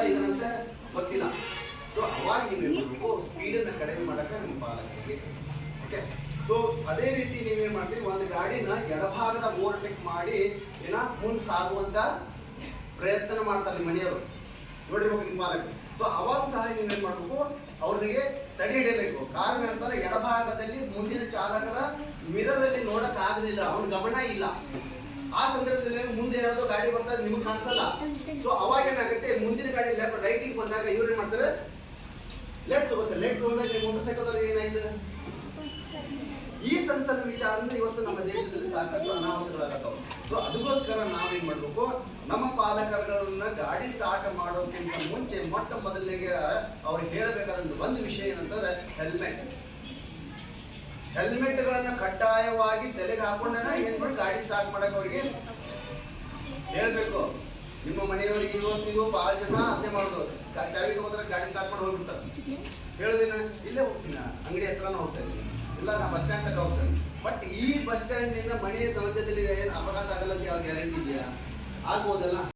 ಇದನ್ನಂತ ಗೊತ್ತಿಲ್ಲ. ಸೊ ಅವಾಗ ನೀವೇನು ಮಾಡಬೇಕು, ಸ್ಪೀಡನ್ನು ಕಡಿಮೆ ಮಾಡೋಕ್ಕೆ ನಿಮ್ಮ ಪಾಲಕರಿಗೆ. ಓಕೆ, ಸೊ ಅದೇ ರೀತಿ ನೀವೇನು ಮಾಡ್ತೀವಿ, ಒಂದು ಗಾಡಿನ ಎಡಭಾಗದ ಓವರ್ಟೇಕ್ ಮಾಡಿ ಮುಂದೆ ಸಾಗುವಂತ ಪ್ರಯತ್ನ ಮಾಡ್ತಾರೆ ನಿಮ್ಮ ಮನೆಯವರು, ನೋಡಿರ್ಬೇಕು ನಿಮ್ಮ ಪಾಲಕರು. ಸೊ ಅವಾಗ ಸಹ ನೀವೇನು ಮಾಡಬೇಕು, ಅವ್ರಿಗೆ ತಡೆ ಹಿಡಿಯಬೇಕು. ಕಾರಣ ಅಂತಂದ್ರೆ ಎಡಭಾಗದಲ್ಲಿ ಮುಂದಿನ ಚಾಲಕನ ಮಿರರಲ್ಲಿ ನೋಡಕ್ ಆಗಲಿಲ್ಲ, ಅವನ ಗಮನ ಇಲ್ಲ. ಆ ಸಂದರ್ಭದಲ್ಲಿ ಮುಂದೆ ಯಾವ್ದೋ ಗಾಡಿ ಬರ್ತಾರೆ, ನಿಮ್ಗೆ ಕಾಣಿಸಲ್ಲ. ಸೊ ಅವಾಗ ಏನಾಗುತ್ತೆ, ಮುಂದಿನ ಗಾಡಿ ಲೆಫ್ಟ್ ರೈಟಿಗೆ ಬಂದಾಗ ಇವ್ರು ಏನ್ ಮಾಡ್ತಾರೆ, ಲೆಫ್ಟ್ ತಗೋತಾರೆ. ಲೆಫ್ಟ್ ತಗೊಂಡಾಗ ನಿಮ್ಮ ಮೋಟರ್ ಸೈಕಲ್ ಏನಾಯ್ತು, ಈ ಸಣ್ಣ ಸಣ್ಣ ವಿಚಾರದಿಂದ ಇವತ್ತು ನಮ್ಮ ದೇಶದಲ್ಲಿ ಸಾಕಷ್ಟು ಅನಾಹುತಗಳಾಗತ್ತವೆ. ಸೊ ಅದಕ್ಕೋಸ್ಕರ ನಾವೇನ್ ಮಾಡ್ಬೇಕು, ನಮ್ಮ ಪಾಲಕರುಗಳನ್ನ ಗಾಡಿ ಸ್ಟಾರ್ಟ್ ಮಾಡೋಕ್ಕಿಂತ ಮುಂಚೆ ಮೊಟ್ಟ ಮೊದಲಿಗೆ ಅವ್ರಿಗೆ ಹೇಳಬೇಕಾದಂತ ಒಂದು ವಿಷಯ ಏನಂತಂದ್ರೆ ಹೆಲ್ಮೆಟ್ಗಳನ್ನ ಕಡ್ಡಾಯವಾಗಿ ತಲೆಗೆ ಹಾಕೊಂಡ ಏನ್ ಮಾಡಿ ಗಾಡಿ ಸ್ಟಾರ್ಟ್ ಮಾಡಕ್ ಅವ್ರಿಗೆ ಹೇಳ್ಬೇಕು. ನಿಮ್ಮ ಮನೆಯವರಿಗೆ ಇವತ್ತಿಗೂ ಬಹಳ ಜನ ಅದನ್ನೇ ಮಾಡೋದು, ಚಾವಿ ತಗೋದ್ರೆ ಗಾಡಿ ಸ್ಟಾರ್ಟ್ ಮಾಡಿ ಹೋಗ್ಬಿಡ್ತಾರೆ. ಹೇಳೋದೇನ, ಇಲ್ಲೇ ಹೋಗ್ತೀನಿ, ಅಂಗಡಿ ಹತ್ರನ ಹೋಗ್ತಾ ಇದ್ದೀನಿ, ಇಲ್ಲ ನಾ ಬಸ್ ಸ್ಟ್ಯಾಂಡ್ ತಗ ಹೋಗ್ತೇನೆ. ಬಟ್ ಈ ಬಸ್ ಸ್ಟ್ಯಾಂಡ್ ನಿಂದ ಮನೆಯ ಮಧ್ಯದಲ್ಲಿ ಏನು ಅಪಘಾತ ಆಗಲ್ಲ ಅಂತ ಯಾವ ಗ್ಯಾರಂಟಿ ಇದೆಯಾ? ಆಗ್ಬೋದಲ್ಲ.